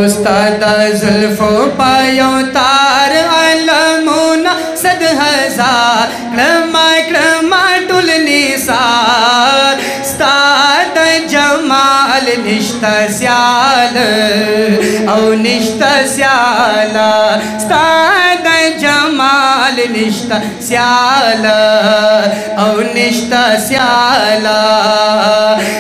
उस्ताद जुल्फो पायो तार अलमुना सद हजार क्रमा क्रमा टुल निसार उस्ताद जमाल निष्ठा स्याल औ निष्ठा स्याला उस्ताद जमाल निष्ठा स्याल औ निष्ठा स्याला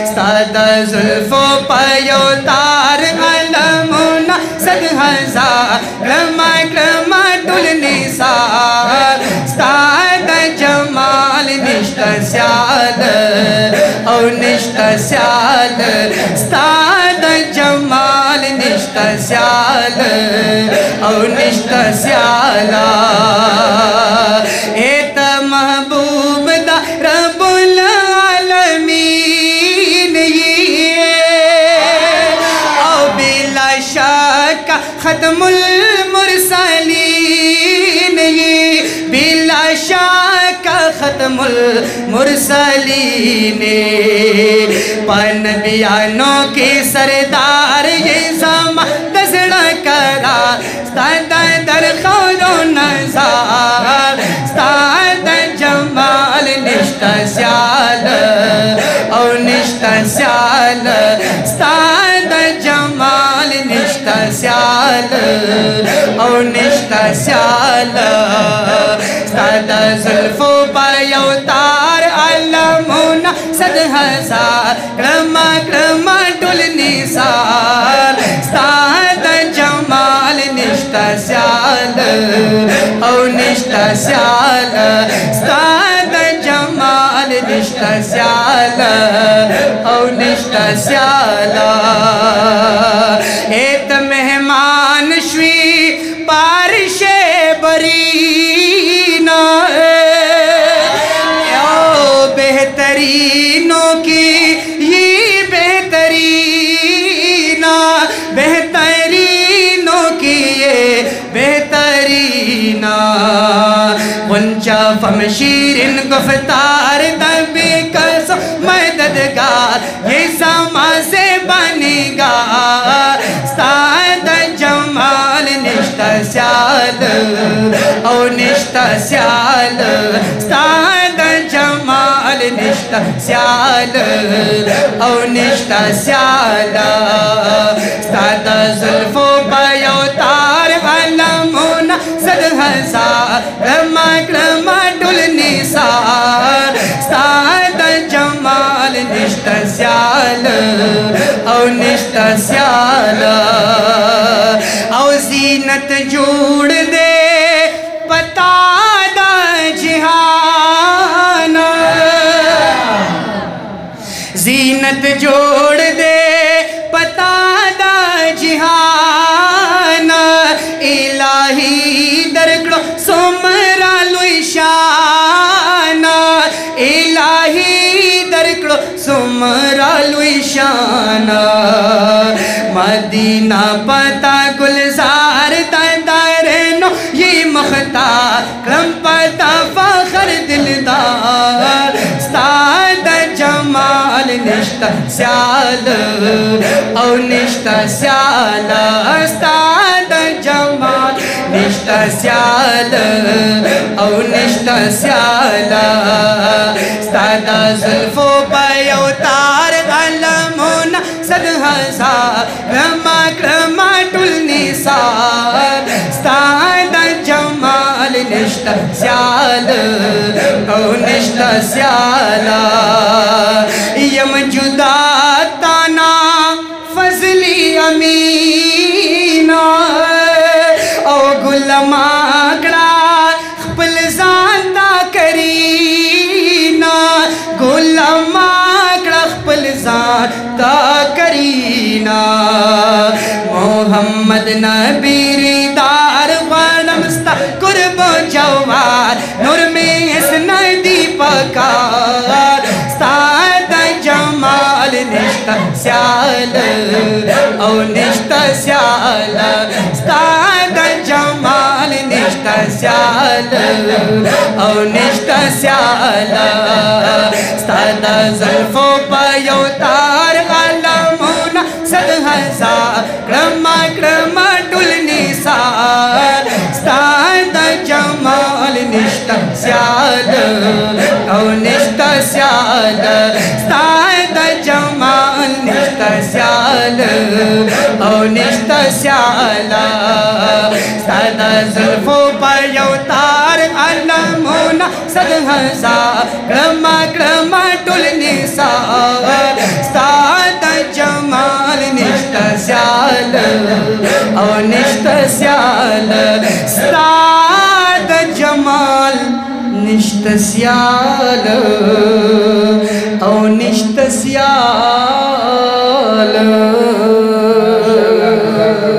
उस्ताद जुल्फो पायो तार अलमुना सद हजार क्रमा क्रमा टुल निसार उस्ताद जमाल निष्ठा स्याल औ निष्ठा स्याल उस्ताद जमाल निष्ठा स्याल औ निष्ठा स्याला एत महबूब दा रब्बुल आलमीन ये औ बिला शक खत्मुल मुरसलीन ये बिला शक खत्मुल मुरसलीन पनबियानों के सरदार ये समा दसड़ा करा उस्ताद दर खौरो नज़ार उस्ताद जमाल निष्ठा स्याल औ निष्ठा स्याल उस्ताद जमाल निष्ठा स्याल औ निष्ठा स्याल उस्ताद जुल्फो पायो तार अलमुना सद हजार क्रमा क्रमा टुल निसार उस्ताद जमाल निष्ठा स्याल औ निष्ठा स्याल उस्ताद जमाल निष्ठा स्याल औ निष्ठा स्याला एत मेहमान श्री पारशे बरीना बेहतरीनों की ये बेहतरीना बेहतरीनों की ये बेहतरीना गुंजा फमशीरिन गुफ्तार तबे कसो मददगार ये समा से बनेगा उस्ताद जमाल निष्ठा स्याल औ निष्ठा स्याल उस्ताद जमाल निष्ठा स्याल औ निष्ठा स्याल उस्ताद जुल्फो पायो तार अलमुना सद हजार क्रमा क्रमा टुल निसार उस्ताद जमाल निष्ठा स्याल औ निष्ठा स्याल औ ज़ीनत जोड़ दे पता दा जिहान ज़ीनत जोड़ दे पता दा जिहान इलाही दरकड़ो सोमरा लुईशान इलाही दरकड़ो सोमरा लुईशान मदीना पता गुलजार तारेनो ये मुख्तार क्रम पता फखर दिलदार उस्ताद जमाल निष्ठा स्याल औ निष्ठा स्याल उस्ताद जमाल निष्ठा स्याल औ निष्ठा स्याल उस्ताद जुल्फो पायो तार अलमुना सद हजार क्रमा क्रमा टुल निसार उस्ताद जमाल निष्ठा स्याल औ निष्ठा स्याला यम जुदा ताना फजली अमीना ओ गुलमाकड़ा खपल ज़ाता करीना गुलमाकड़ा खपल ज़ाता करीना मोहम्मद नबी दार ग़नमस्ता कुर्बो जवार नूर में इस नदी पकार उस्ताद जमाल निष्ठा स्याल औ निष्ठा स्याल उस्ताद जमाल निष्ठा स्याल औ निष्ठा स्याल उस्ताद जुल्फो पायो तार अलमुना सद हजार क्रमा क्रमा او نشتا سیال ستاد جمال نشتا سیال او نشتا سیال ستاد زلفو پر یو تار علمونا صد ہزار کرما کرما ٹول نثار ستاد جمال نشتا سیال او نشتا سیال ستاد جمال نشتا سیال